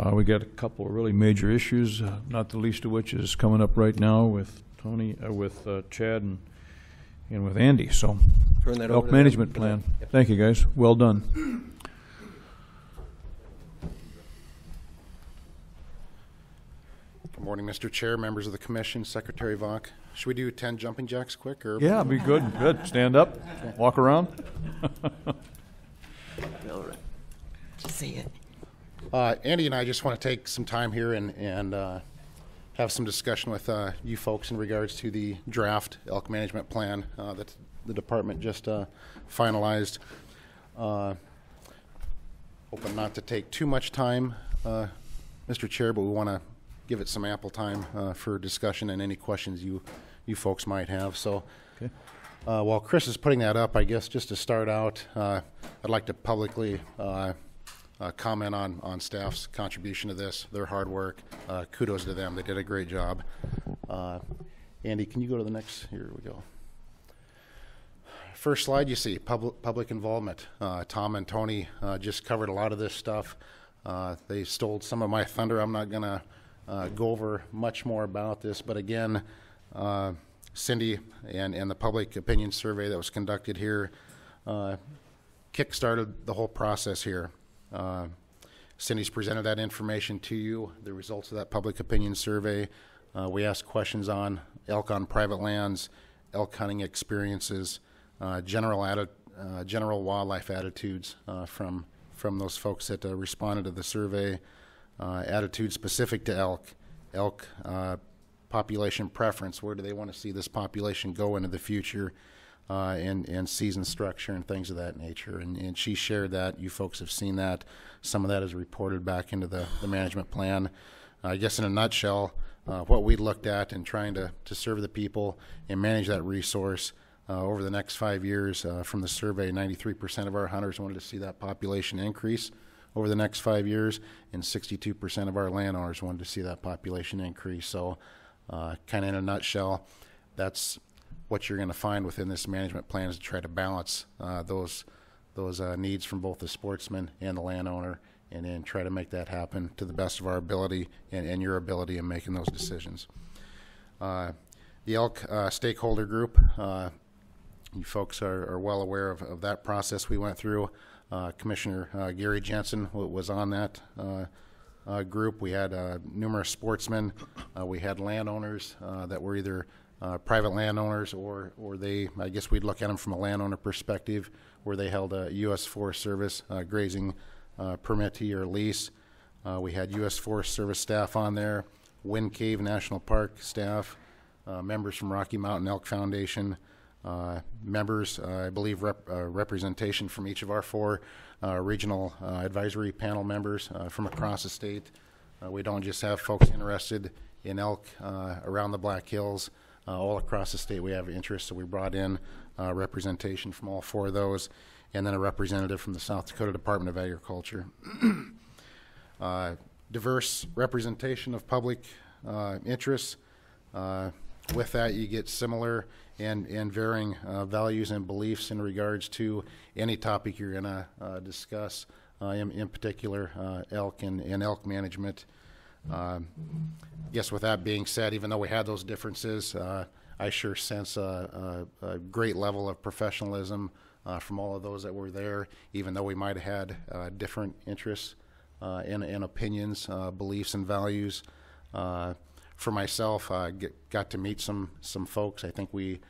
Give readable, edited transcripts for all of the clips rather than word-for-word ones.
We got a couple of really major issues, not the least of which is coming up right now with Tony, with Chad and with Andy. So, Turn that elk over management to them. plan. Yep. Thank you, guys. Well done. Good morning, Mr. Chair, members of the Commission, Secretary Vonk. Should we do 10 jumping jacks quick? Or Yeah, be good. Good. Stand up. Walk around. All right. See it. Andy and I just want to take some time here and have some discussion with you folks in regards to the draft elk management plan that the department just finalized. Hoping not to take too much time, Mr. Chair, but we want to give it some ample time for discussion and any questions you folks might have. So Okay. while Chris is putting that up, I guess just to start out, I'd like to publicly comment on staff's contribution to this, their hard work. Kudos to them. They did a great job. Andy, can you go to the next? Here we go. First slide, you see public involvement. Tom and Tony just covered a lot of this stuff. They stole some of my thunder. I'm not going to go over much more about this, but again, Cindy and the public opinion survey that was conducted here kick-started the whole process here. Cindy's presented that information to you, the results of that public opinion survey. We asked questions on elk on private lands, elk hunting experiences, general wildlife attitudes from those folks that responded to the survey, attitudes specific to elk population preference. Where do they want to see this population go into the future, and season structure and things of that nature. And she shared that. You folks have seen that. Some of that is reported back into the management plan. I guess in a nutshell, what we looked at in trying to serve the people and manage that resource over the next 5 years, from the survey, 93% of our hunters wanted to see that population increase over the next 5 years, and 62% of our landowners wanted to see that population increase. So kind of in a nutshell, that's what you're going to find within this management plan, is to try to balance those needs from both the sportsman and the landowner, and then try to make that happen to the best of our ability and your ability in making those decisions. The elk stakeholder group, you folks are well aware of that process we went through. Commissioner Gary Jensen was on that group. We had numerous sportsmen. We had landowners that were either private landowners or they, I guess we'd look at them from a landowner perspective, where they held a U.S. Forest Service grazing permittee or lease. We had U.S. Forest Service staff on there, Wind Cave National Park staff, members from Rocky Mountain Elk Foundation, members, I believe representation from each of our 4 regional advisory panel members from across the state. We don't just have folks interested in elk around the Black Hills. All across the state we have interest, so we brought in representation from all 4 of those, and then a representative from the South Dakota Department of Agriculture. Diverse representation of public interests. With that, you get similar and varying values and beliefs in regards to any topic you're going to discuss, in particular elk and elk management. Yes, with that being said, even though we had those differences, I sure sense a great level of professionalism from all of those that were there, even though we might have had different interests and opinions, beliefs and values. For myself, I got to meet some folks. I think we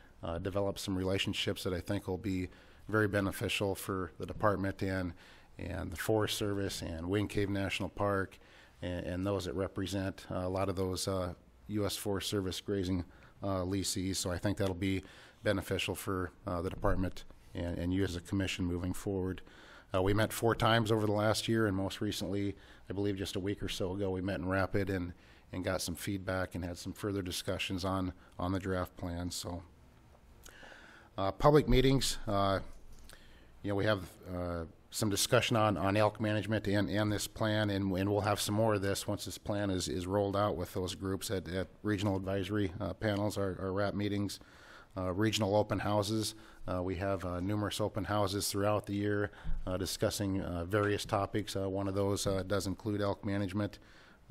developed some relationships that I think will be very beneficial for the department and the Forest Service and Wind Cave National Park and those that represent a lot of those U.S. Forest Service grazing leasees. So I think that'll be beneficial for the department and you as a commission moving forward. We met 4 times over the last year, and most recently, I believe just a week or so ago, we met in Rapid and got some feedback and had some further discussions on the draft plan. So public meetings, we have some discussion on elk management and this plan, and we'll have some more of this once this plan is rolled out with those groups at regional advisory panels, our RAP meetings. regional open houses. We have numerous open houses throughout the year discussing various topics. One of those does include elk management.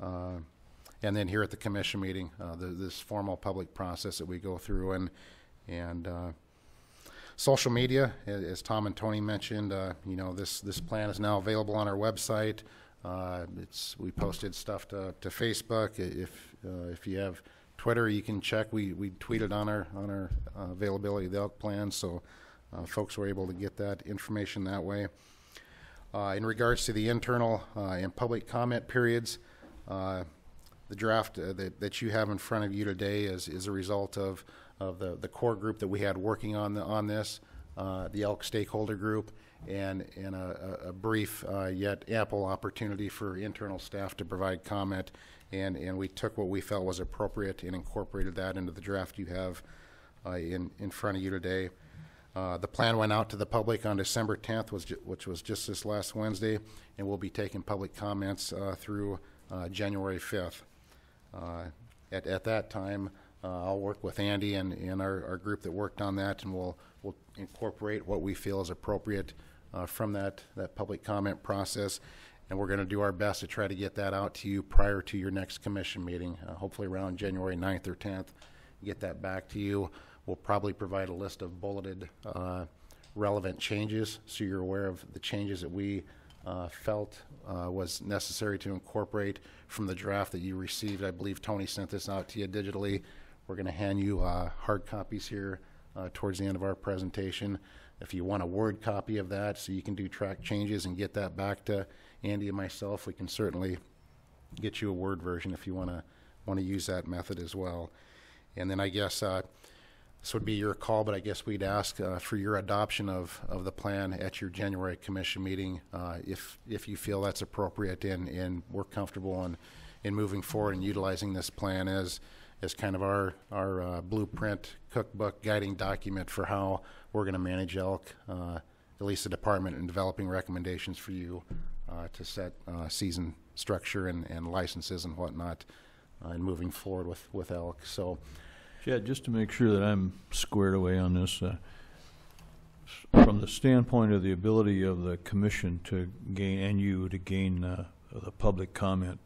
And then here at the commission meeting, this formal public process that we go through, and social media, as Tom and Tony mentioned, you know, this plan is now available on our website. We posted stuff to Facebook. If you have Twitter, you can check. We tweeted on our availability of the elk plan, so folks were able to get that information that way. In regards to the internal and public comment periods, the draft that you have in front of you today is a result of the core group that we had working on this, the elk stakeholder group, and a brief yet ample opportunity for internal staff to provide comment, and we took what we felt was appropriate and incorporated that into the draft you have in front of you today. The plan went out to the public on December 10th, which was just this last Wednesday, and we'll be taking public comments through January 5th. At that time, I'll work with Andy and our group that worked on that, and we'll incorporate what we feel is appropriate from that public comment process, and we're going to do our best to try to get that out to you prior to your next commission meeting, hopefully around January 9th or 10th. Get that back to you. We'll probably provide a list of bulleted relevant changes, so you're aware of the changes that we felt was necessary to incorporate from the draft that you received. I believe Tony sent this out to you digitally. We're going to hand you hard copies here towards the end of our presentation. If you want a Word copy of that so you can do track changes and get that back to Andy and myself, we can certainly get you a Word version if you want to use that method as well. And then I guess this would be your call, but I guess we'd ask for your adoption of the plan at your January commission meeting if you feel that's appropriate and we're comfortable in moving forward and utilizing this plan as kind of our blueprint, cookbook, guiding document for how we're going to manage elk, at least the department, in developing recommendations for you to set season structure and licenses and whatnot and moving forward with elk. So, Chad, just to make sure that I'm squared away on this, from the standpoint of the ability of the commission to gain, and you to gain the public comment,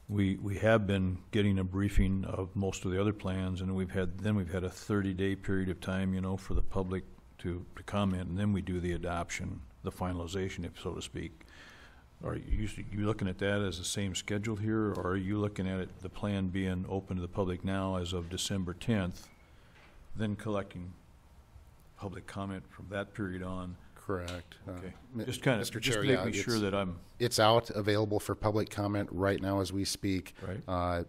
we have been getting a briefing of most of the other plans, and we've had a 30-day period of time, you know, for the public to comment, and then we do the adoption, the finalization, if so to speak. Are you looking at that as the same schedule here, or are you looking at it, the plan being open to the public now as of December 10th, then collecting public comment from that period on? Correct. Okay. Just kind of, Mr. just Chair, make me sure that I'm... It's out, available for public comment right now as we speak. Right.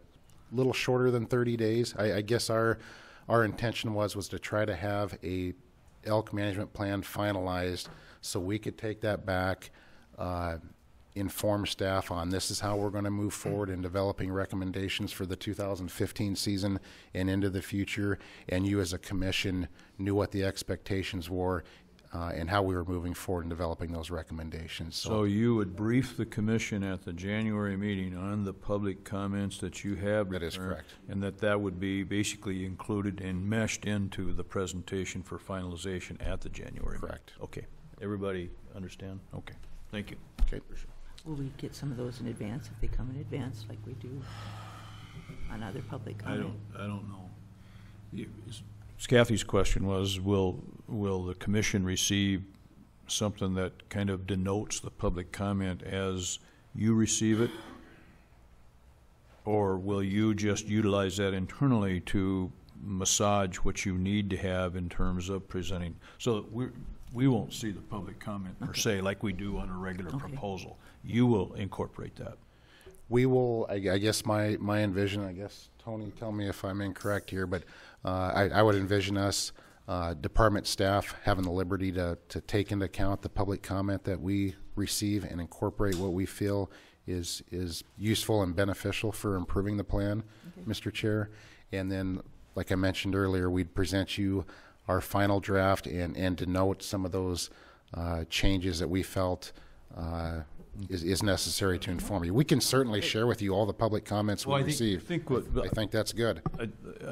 Little shorter than 30 days. I guess our intention was to try to have a elk management plan finalized so we could take that back, inform staff on this is how we're going to move forward in developing recommendations for the 2015 season and into the future, and you as a commission knew what the expectations were and how we were moving forward in developing those recommendations. So you would brief the commission at the January meeting on the public comments that you have returned. That is correct. And that would be basically included and meshed into the presentation for finalization at the January meeting. Correct. Okay. Everybody understand? Okay. Thank you. Okay. Will we get some of those in advance if they come in advance like we do on other public comment? I don't know. Kathy's question was, will the commission receive something that kind of denotes the public comment as you receive it? Or will you just utilize that internally to massage what you need to have in terms of presenting? So we won't see the public comment per se like we do on a regular proposal. You will incorporate that. We will, I guess my envision, I guess, Tony, tell me if I'm incorrect here, but I would envision us, department staff, having the liberty to take into account the public comment that we receive and incorporate what we feel is useful and beneficial for improving the plan, Mr. Chair. And then, like I mentioned earlier, we'd present you our final draft and denote some of those changes that we felt is necessary to inform you. We can certainly share with you all the public comments we receive. I think that's good.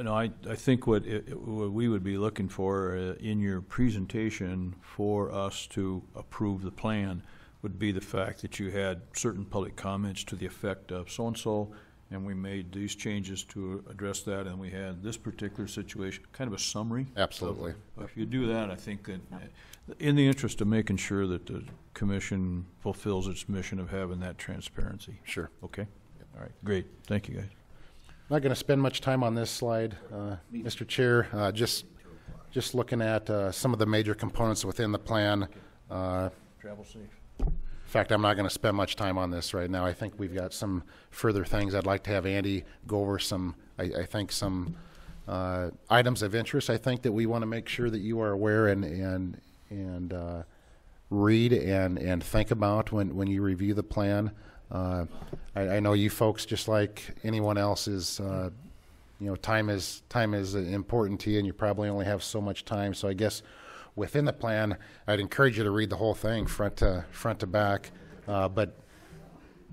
no, I think what we would be looking for in your presentation for us to approve the plan would be the fact that you had certain public comments to the effect of so-and-so, and we made these changes to address that, and we had this particular situation, kind of a summary. Absolutely. If you do that, I think that in the interest of making sure that the commission fulfills its mission of having that transparency. Sure. Okay? All right, great. Thank you, guys. I'm not going to spend much time on this slide, Mr. Chair. Just looking at some of the major components within the plan. Travel safe. In fact, I'm not going to spend much time on this right now. I think we've got some further things. I'd like to have Andy go over some, I think some items of interest. I think that we want to make sure that you are aware and read and think about when you review the plan. I know you folks, just like anyone else, is you know, time is important to you, and you probably only have so much time. So I guess within the plan, I'd encourage you to read the whole thing front to back, but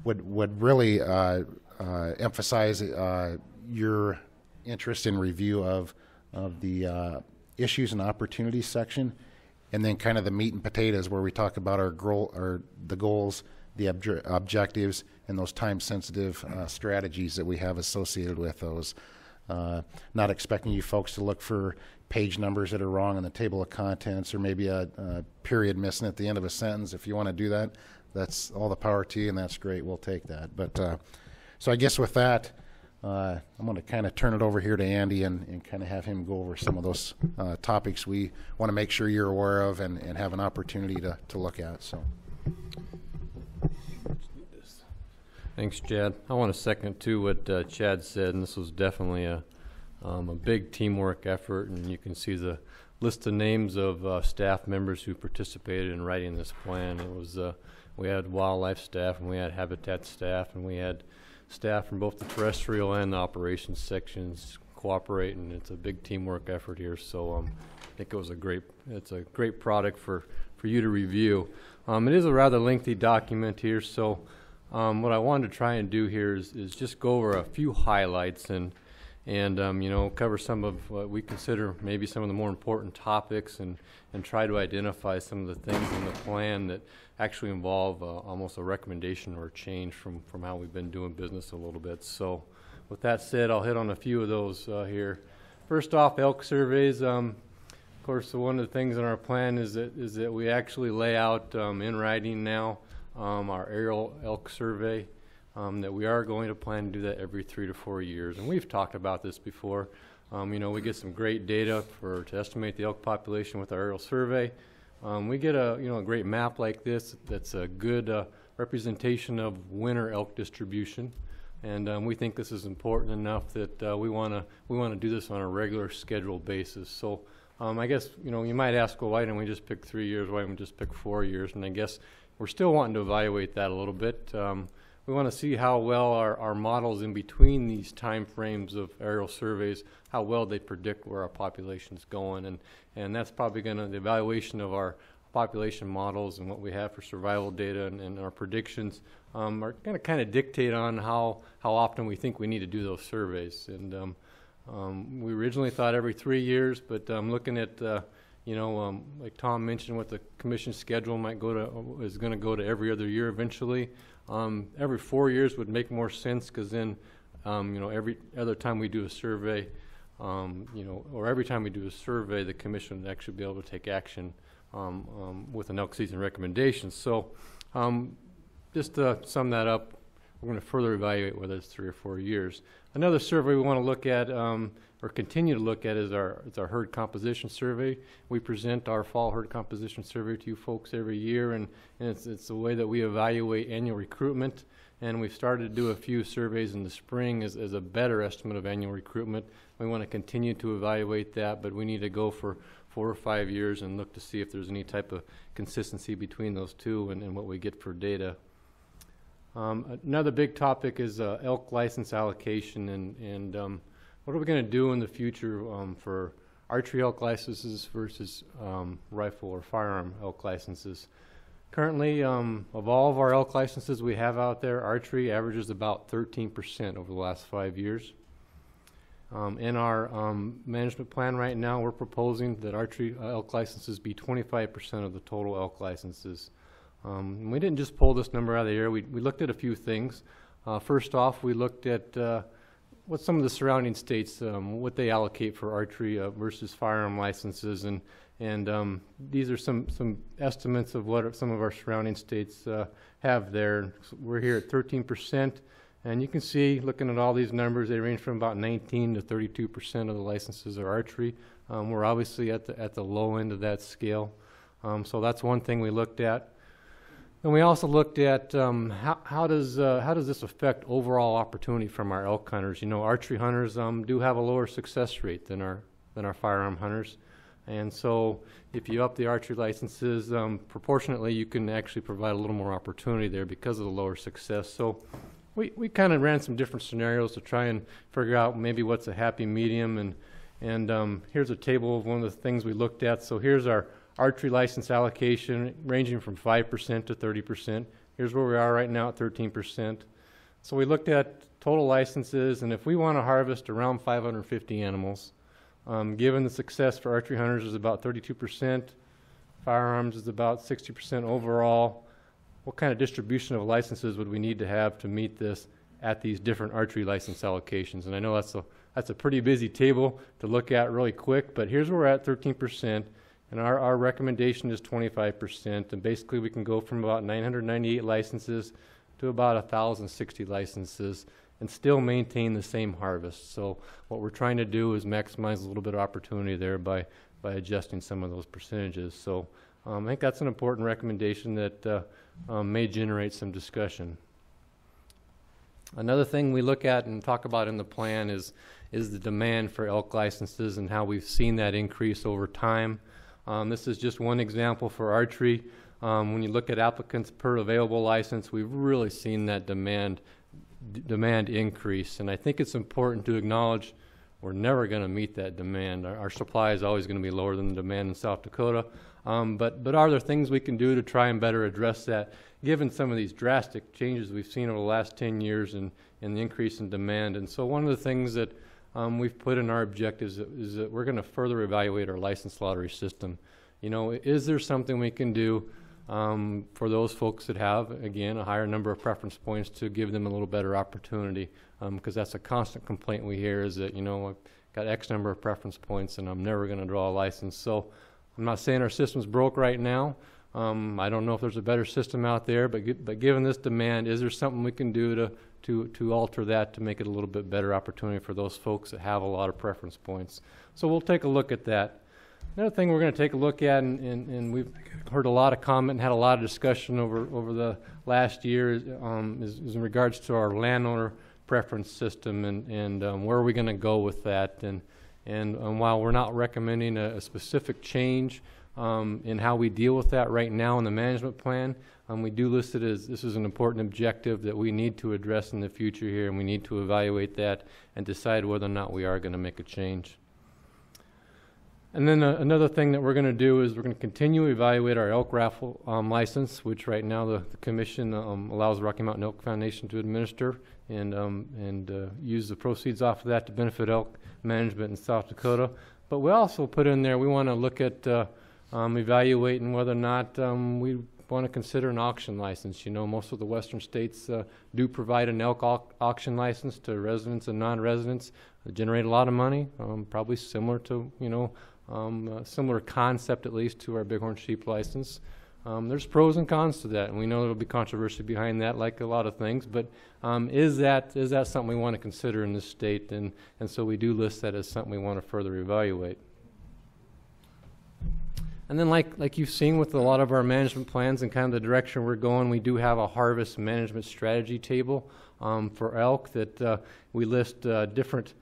would really emphasize your interest in review of the issues and opportunities section, and then kind of the meat and potatoes where we talk about the goals, the objectives, and those time-sensitive strategies that we have associated with those. Not expecting you folks to look for page numbers that are wrong in the table of contents, or maybe a period missing at the end of a sentence. If you want to do that, that's all the power to you, and that's great. We'll take that. But so I guess with that, I'm going to kind of turn it over here to Andy and kind of have him go over some of those topics we want to make sure you're aware of and have an opportunity to look at. So. Thanks, Chad. I want to second too what Chad said, and this was definitely a big teamwork effort, and you can see the list of names of staff members who participated in writing this plan. It was we had wildlife staff, and we had habitat staff, and we had staff from both the terrestrial and the operations sections cooperating. It's a big teamwork effort here, so I think it's a great product for you to review. It is a rather lengthy document here, so what I wanted to try and do here is just go over a few highlights and you know, cover some of what we consider maybe some of the more important topics, and try to identify some of the things in the plan that actually involve almost a recommendation or a change from how we've been doing business a little bit. So with that said, I'll hit on a few of those here. First off, elk surveys. Of course, one of the things in our plan is that we actually lay out in writing now our aerial elk survey, that we are going to plan to do that every 3 to 4 years. And we've talked about this before. You know, we get some great data to estimate the elk population with our aerial survey. We get a great map like this that's a good representation of winter elk distribution. And we think this is important enough that we want to do this on a regular scheduled basis. So I guess, you know, you might ask, well, why didn't we just pick 3 years? Why didn't we just pick 4 years? And I guess we're still wanting to evaluate that a little bit. We want to see how well our models in between these time frames of aerial surveys, how well they predict where our population is going. And that's probably going to, the evaluation of our population models and what we have for survival data and our predictions are going to kind of dictate on how often we think we need to do those surveys. And we originally thought every 3 years, but looking at like Tom mentioned, what the commission schedule is going to go to every other year eventually. Every 4 years would make more sense, because then, every other time we do a survey, or every time we do a survey, the commission would actually be able to take action with an elk season recommendation. So, just to sum that up, we're going to further evaluate whether it's 3 or 4 years. Another survey we want to look at, or continue to look at, is our herd composition survey. We present our fall herd composition survey to you folks every year, and it's the way that we evaluate annual recruitment. And we've started to do a few surveys in the spring as a better estimate of annual recruitment. We want to continue to evaluate that, but we need to go for 4 or 5 years and look to see if there's any type of consistency between those two and what we get for data. Another big topic is elk license allocation, and what are we going to do in the future for archery elk licenses versus rifle or firearm elk licenses. Currently, of all of our elk licenses we have out there, archery averages about 13% over the last 5 years. In our management plan right now, we're proposing that archery elk licenses be 25% of the total elk licenses. We didn't just pull this number out of the air. We looked at a few things. First off, we looked at what some of the surrounding states, what they allocate for archery versus firearm licenses, and these are some estimates of what some of our surrounding states have there. So we're here at 13%. And you can see, looking at all these numbers, they range from about 19 to 32% of the licenses are archery. We're obviously at the low end of that scale. So that's one thing we looked at. And we also looked at how does this affect overall opportunity from our elk hunters. You know, archery hunters do have a lower success rate than our firearm hunters. And so if you up the archery licenses, proportionately, you can actually provide a little more opportunity there because of the lower success. So we kind of ran some different scenarios to try and figure out maybe what's a happy medium, and here's a table of one of the things we looked at. So here's our archery license allocation ranging from 5% to 30%. Here's where we are right now at 13%. So we looked at total licenses, and if we want to harvest around 550 animals, given the success for archery hunters is about 32%, firearms is about 60% overall, what kind of distribution of licenses would we need to have to meet this at these different archery license allocations? And I know that's a pretty busy table to look at really quick, but here's where we're at, 13%, and our recommendation is 25%, and basically we can go from about 998 licenses to about 1,060 licenses and still maintain the same harvest. So what we're trying to do is maximize a little bit of opportunity there by adjusting some of those percentages. So I think that's an important recommendation that may generate some discussion. Another thing we look at and talk about in the plan is the demand for elk licenses and how we've seen that increase over time. This is just one example for archery. When you look at applicants per available license, we've really seen that demand increase, and I think it's important to acknowledge we're never going to meet that demand. Our supply is always going to be lower than the demand in South Dakota. But are there things we can do to try and better address that, given some of these drastic changes we've seen over the last 10 years and the increase in demand? And so one of the things that we've put in our objectives is that we're going to further evaluate our license lottery system. You know, is there something we can do for those folks that have, again, a higher number of preference points to give them a little better opportunity? Because that's a constant complaint we hear is that, you know, I've got X number of preference points and I'm never going to draw a license. So I'm not saying our system's broke right now. I don't know if there's a better system out there, but given this demand, is there something we can do to alter that to make it a little bit better opportunity for those folks that have a lot of preference points? So we'll take a look at that. Another thing we're going to take a look at, and we've heard a lot of comment and had a lot of discussion over the last year, is in regards to our landowner preference system and where are we going to go with that. And while we're not recommending a specific change in how we deal with that right now in the management plan, we do list it as this is an important objective that we need to address in the future here, and we need to evaluate that and decide whether or not we are going to make a change. And then another thing that we're going to do is we're going to continue to evaluate our elk raffle license, which right now the Commission allows the Rocky Mountain Elk Foundation to administer and use the proceeds off of that to benefit elk management in South Dakota. But we also put in there we want to look at evaluating whether or not we want to consider an auction license. You know, most of the western states do provide an elk auction license to residents and non-residents. They generate a lot of money, probably similar to, you know, similar concept at least to our bighorn sheep license. There's pros and cons to that, and we know there will be controversy behind that, like a lot of things. But is that something we want to consider in this state? And so we do list that as something we want to further evaluate. And then, like you've seen with a lot of our management plans and kind of the direction we're going, we do have a harvest management strategy table for elk that we list different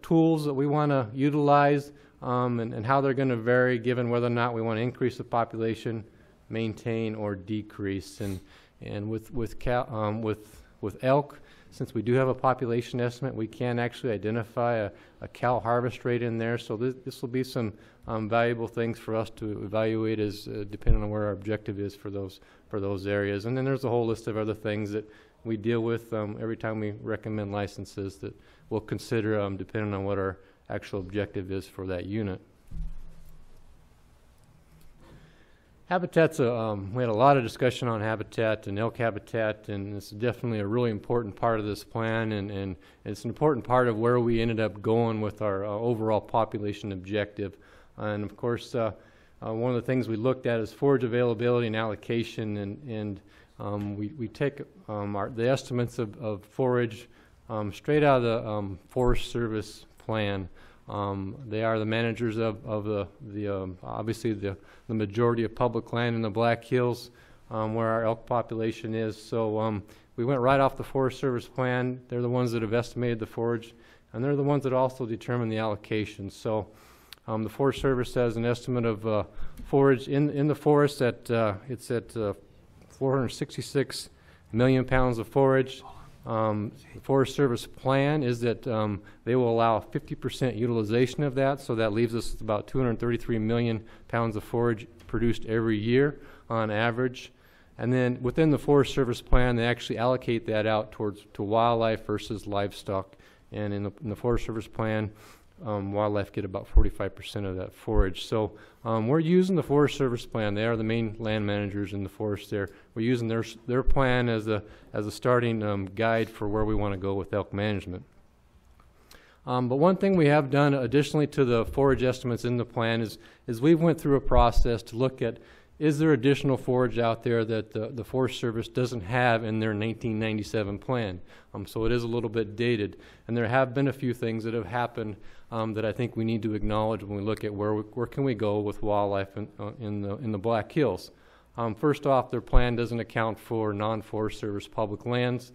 tools that we want to utilize and how they're going to vary given whether or not we want to increase the population, maintain, or decrease. And with elk, since we do have a population estimate, we can actually identify a cow harvest rate in there. So this will be some valuable things for us to evaluate as depending on where our objective is for those areas. And then there's a whole list of other things that we deal with every time we recommend licenses that we'll consider depending on what our actual objective is for that unit. Habitat's we had a lot of discussion on habitat and elk habitat, and it's definitely a really important part of this plan, and it's an important part of where we ended up going with our overall population objective. And of course, one of the things we looked at is forage availability and allocation, and we take the estimates of forage straight out of the Forest Service plan. They are the managers of obviously the majority of public land in the Black Hills, where our elk population is. So we went right off the Forest Service plan. They're the ones that have estimated the forage, and they're the ones that also determine the allocation. So the Forest Service has an estimate of forage in the forest at it's at 466 million pounds of forage. The Forest Service plan is that they will allow 50% utilization of that, so that leaves us with about 233 million pounds of forage produced every year on average. And then within the Forest Service plan, they actually allocate that out to wildlife versus livestock. And in the Forest Service plan, wildlife get about 45% of that forage. So we're using the Forest Service plan. They are the main land managers in the forest there. We're using their plan as a starting guide for where we want to go with elk management. But one thing we have done additionally to the forage estimates in the plan is we've went through a process to look at, is there additional forage out there that the Forest Service doesn't have in their 1997 plan? So it is a little bit dated, and there have been a few things that have happened that I think we need to acknowledge when we look at where can we go with wildlife in the Black Hills. First off, their plan doesn't account for non-Forest Service public lands,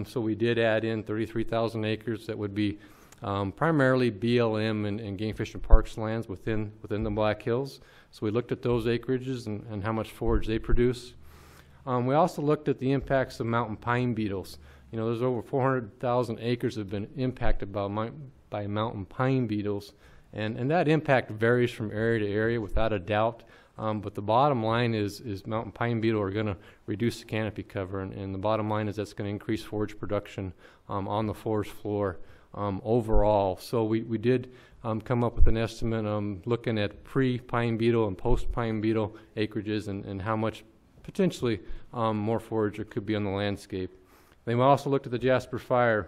so we did add in 33,000 acres that would be primarily BLM and Game Fish and Parks lands within the Black Hills. So we looked at those acreages and how much forage they produce. We also looked at the impacts of mountain pine beetles. You know, there's over 400,000 acres that have been impacted by mountain pine beetles, and that impact varies from area to area without a doubt. But the bottom line is mountain pine beetle are going to reduce the canopy cover, and the bottom line is that's going to increase forage production on the forest floor overall. So we did come up with an estimate looking at pre-pine beetle and post-pine beetle acreages and how much potentially more forage there could be on the landscape. Then we also looked at the Jasper Fire.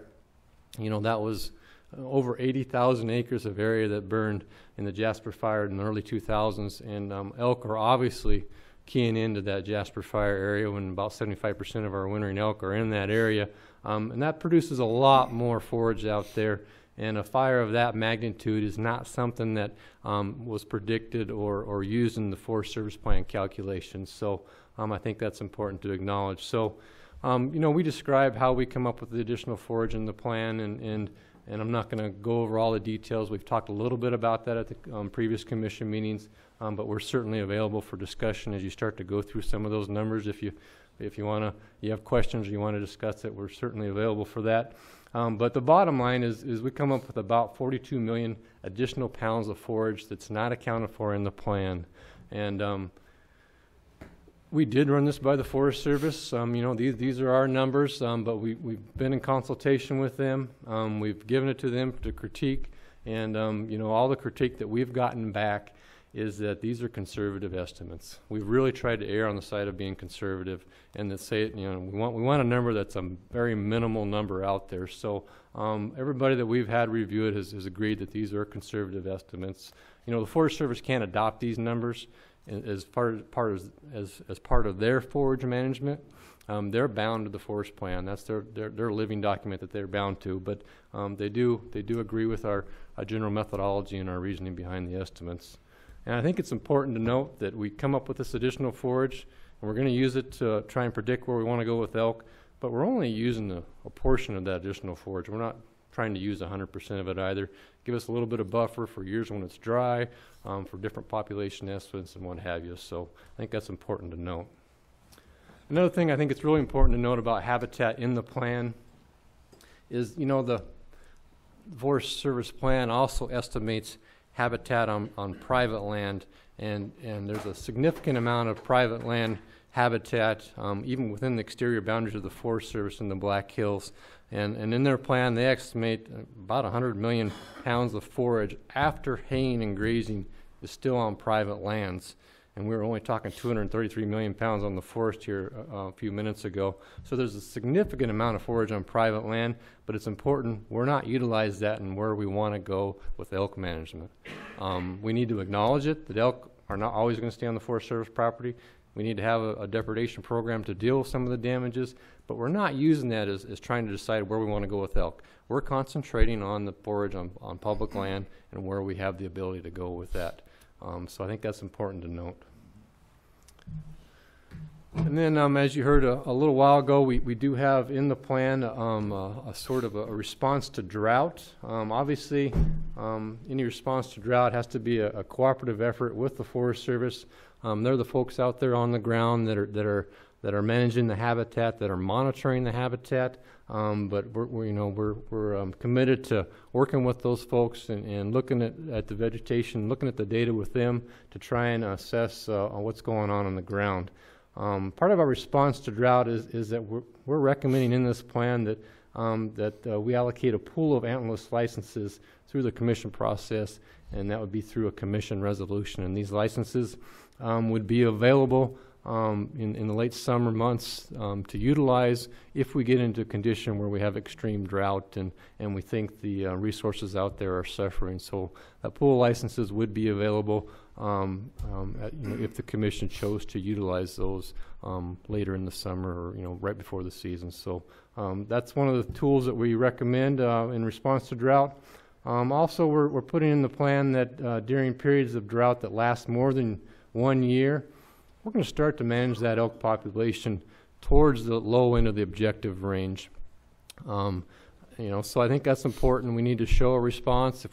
You know, that was over 80,000 acres of area that burned in the Jasper Fire in the early 2000s, and elk are obviously keying into that Jasper Fire area when about 75% of our wintering elk are in that area, and that produces a lot more forage out there, and a fire of that magnitude is not something that was predicted or used in the Forest Service plan calculations. So I think that's important to acknowledge. So you know, we describe how we come up with the additional forage in the plan, and I'm not going to go over all the details. We've talked a little bit about that at the previous commission meetings, but we're certainly available for discussion as you start to go through some of those numbers. If you have questions or you want to discuss it, we're certainly available for that. But the bottom line is we come up with about 42 million additional pounds of forage that's not accounted for in the plan, and we did run this by the Forest Service. You know, these are our numbers, but we've been in consultation with them. We've given it to them to critique, and you know, all the critique that we've gotten back is that these are conservative estimates. We've really tried to err on the side of being conservative, and that say, you know, we want a number that's a very minimal number out there. So everybody that we've had review it has agreed that these are conservative estimates. You know, the Forest Service can't adopt these numbers as part of their forage management. They're bound to the forest plan. That's their living document that they're bound to. But they do agree with our general methodology and our reasoning behind the estimates. And I think it's important to note that we come up with this additional forage, and we're going to use it to try and predict where we want to go with elk. But we're only using a portion of that additional forage. We're not trying to use 100% of it either. Give us a little bit of buffer for years when it's dry, for different population estimates and what have you. So I think that's important to note. Another thing I think it's really important to note about habitat in the plan is, you know, the Forest Service plan also estimates habitat on private land, and there's a significant amount of private land habitat, even within the exterior boundaries of the Forest Service in the Black Hills. And in their plan, they estimate about 100 million pounds of forage after haying and grazing is still on private lands. And we were only talking 233 million pounds on the forest here a few minutes ago. So there's a significant amount of forage on private land, but it's important we're not utilize that in where we want to go with elk management. We need to acknowledge it, that elk are not always going to stay on the Forest Service property. We need to have a depredation program to deal with some of the damages, but we're not using that as trying to decide where we want to go with elk. We're concentrating on the forage on public land and where we have the ability to go with that. So I think that's important to note. And then, as you heard a little while ago, we do have in the plan a sort of a response to drought. Obviously, any response to drought has to be a cooperative effort with the Forest Service. They're the folks out there on the ground that are managing the habitat, that are monitoring the habitat. But we're committed to working with those folks and looking at the vegetation, looking at the data with them to try and assess what's going on the ground. Part of our response to drought is that we're recommending in this plan that we allocate a pool of antlerless licenses through the commission process, and that would be through a commission resolution. And these licenses would be available in the late summer months to utilize if we get into a condition where we have extreme drought and we think the resources out there are suffering. So that pool of licenses would be available if the commission chose to utilize those later in the summer or right before the season. So that's one of the tools that we recommend in response to drought. Also, we're putting in the plan that during periods of drought that last more than 1 year, we're going to start to manage that elk population towards the low end of the objective range. So I think that's important. We need to show a response.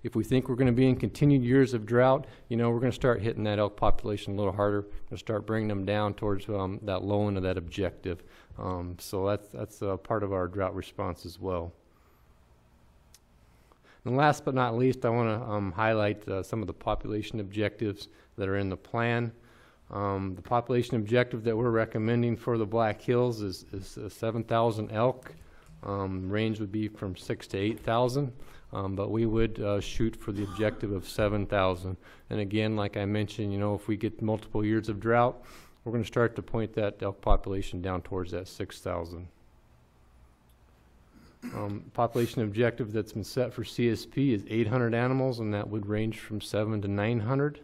If we think we're going to be in continued years of drought, we're going to start hitting that elk population a little harder. We're going to start bringing them down towards that low end of that objective. So that's part of our drought response as well. And last but not least, I want to highlight some of the population objectives that are in the plan. The population objective that we're recommending for the Black Hills is 7,000 elk. Range would be from 6,000 to 8,000, but we would shoot for the objective of 7,000. And again, like I mentioned, if we get multiple years of drought, we're going to start to point that elk population down towards that 6,000. Population objective that's been set for CSP is 800 animals, and that would range from 700 to 900.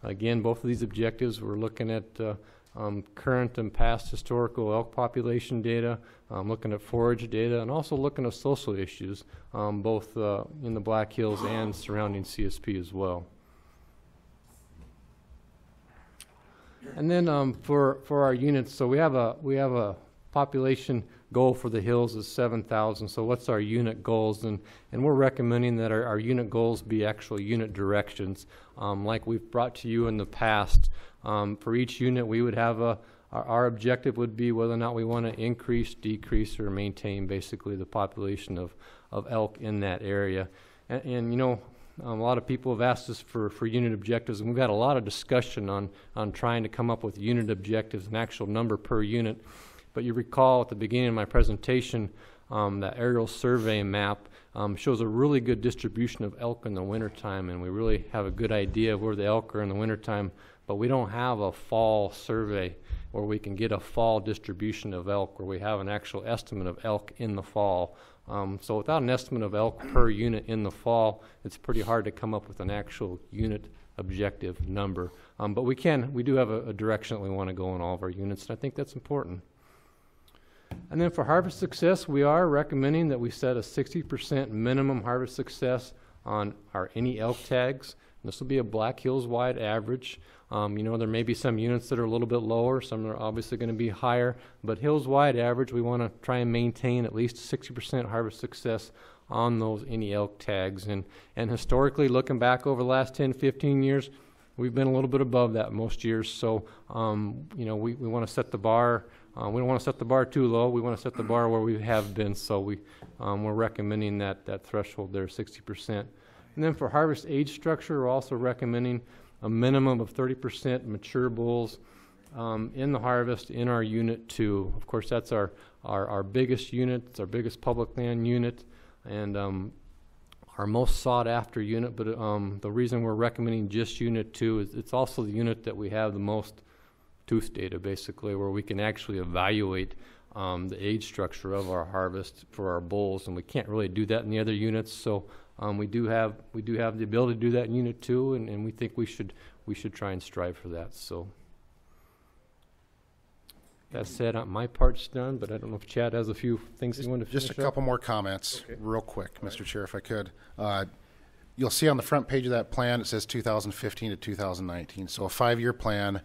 Again, both of these objectives, we're looking at current and past historical elk population data, looking at forage data, and also looking at social issues, both in the Black Hills and surrounding CSP as well. And then for our units, so we have a population goal for the hills is 7,000. So what's our unit goals? And we're recommending that our unit goals be actual unit directions, like we've brought to you in the past. For each unit, we would have our objective would be whether or not we want to increase, decrease, or maintain basically the population of elk in that area. And a lot of people have asked us for unit objectives, and we've had a lot of discussion on trying to come up with unit objectives, an actual number per unit. But you recall at the beginning of my presentation, that aerial survey map shows a really good distribution of elk in the wintertime, and we really have a good idea of where the elk are in the wintertime, but we don't have a fall survey where we can get a fall distribution of elk, where we have an actual estimate of elk in the fall. So without an estimate of elk per unit in the fall, it's pretty hard to come up with an actual unit objective number. But we do have a direction that we want to go in all of our units, and I think that's important. And then for harvest success, we are recommending that we set a 60% minimum harvest success on our any elk tags. This will be a Black Hills wide average. There may be some units that are a little bit lower, some are obviously going to be higher, but hills wide average, we want to try and maintain at least 60% harvest success on those any elk tags. And historically, looking back over the last 10, 15 years, we've been a little bit above that most years. So, we want to set the bar. We don't want to set the bar too low. We want to set the bar where we have been. So we're recommending that threshold there, 60%. And then for harvest age structure, we're also recommending a minimum of 30% mature bulls in the harvest in our Unit 2. Of course, that's our biggest unit, it's our biggest public land unit, and our most sought after unit, but the reason we're recommending just Unit 2 is it's also the unit that we have the most tooth data, basically, where we can actually evaluate the age structure of our harvest for our bulls, and we can't really do that in the other units. So we do have the ability to do that in Unit 2, and we think we should try and strive for that. So that said, my part's done, but I don't know if Chad has a few things he wanted to finish Just a couple more comments, real quick, Mr. Chair, if I could. You'll see on the front page of that plan, it says 2015 to 2019, so a 5-year plan.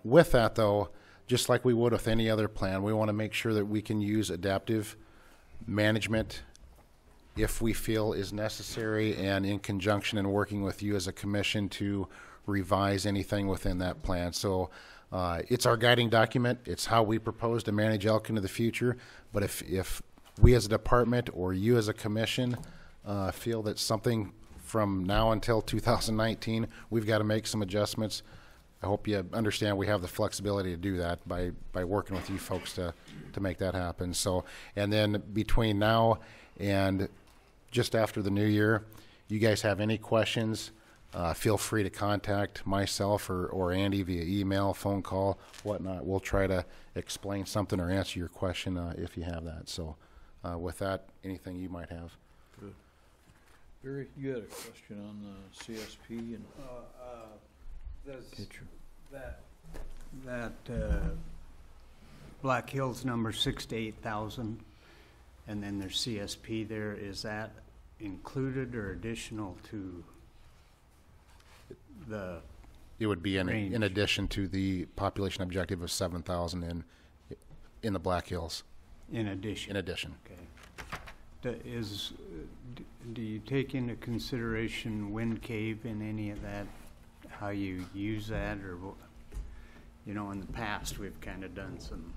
With that, though, just like we would with any other plan, we want to make sure that we can use adaptive management if we feel is necessary, and in conjunction and working with you as a commission to revise anything within that plan. So it's our guiding document. It's how we propose to manage elk into the future. But if we as a department or you as a commission feel that something from now until 2019, we've got to make some adjustments, I hope you understand we have the flexibility to do that by working with you folks to make that happen. So, and then between now and just after the new year, you guys have any questions, feel free to contact myself or Andy via email, phone call, whatnot. We'll try to explain something or answer your question if you have that. So with that, anything you might have. Good. Barry, you had a question on the CSP and Does that Black Hills number 6 to 8,000, and then there's CSP there, is that included or additional to the It would be range? in addition to the population objective of 7,000 in the Black Hills. In addition? In addition. Okay. Do you take into consideration wind cave in any of that? How you use that, or in the past we've kind of done some.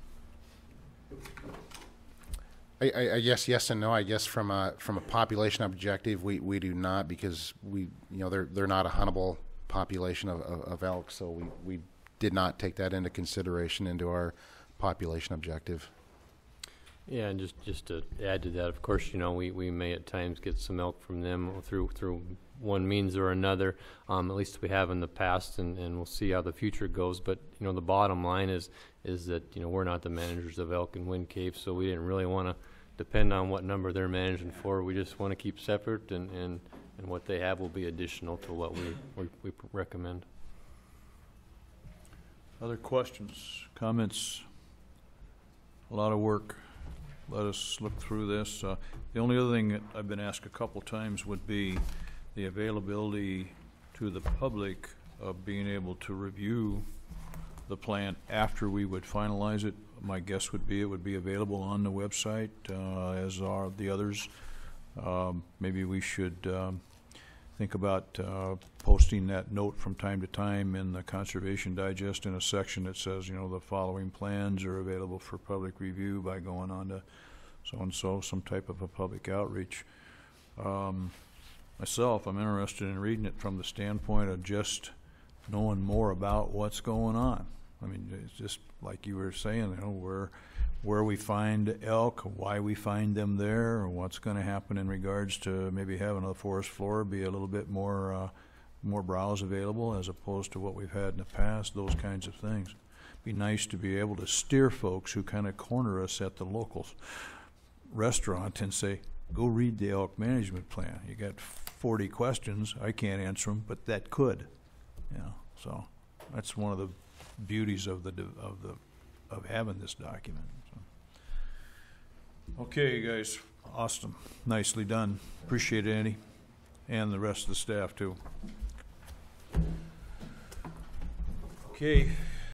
I guess yes and no. I guess from a population objective, we do not, because they're not a huntable population of elk, so we did not take that into consideration into our population objective. Yeah, and just to add to that, of course, we may at times get some elk from them through one means or another. At least we have in the past, and we'll see how the future goes. But the bottom line is that we're not the managers of elk and wind cave, so we didn't really want to depend on what number they're managing for. We just want to keep separate, and what they have will be additional to what we recommend. other questions, comments? A lot of work. Let us look through this. The only other thing that I've been asked a couple times would be the availability to the public of being able to review the plan after we would finalize it. My guess would be it would be available on the website, as are the others. Maybe we should think about posting that note from time to time in the Conservation Digest in a section that says, the following plans are available for public review by going on to so-and-so, some type of a public outreach. Myself, I'm interested in reading it from the standpoint of just knowing more about what's going on. I mean, it's just like you were saying, where we find elk, why we find them there, or what's going to happen in regards to maybe having a forest floor be a little bit more browse available as opposed to what we've had in the past, those kinds of things. Be nice to be able to steer folks who kind of corner us at the local restaurant and say, go read the elk management plan. You got 40 questions. I can't answer them, but that could. So that's one of the beauties of having this document. So. Okay, guys, awesome, nicely done. Appreciate it, Andy, and the rest of the staff too. Okay.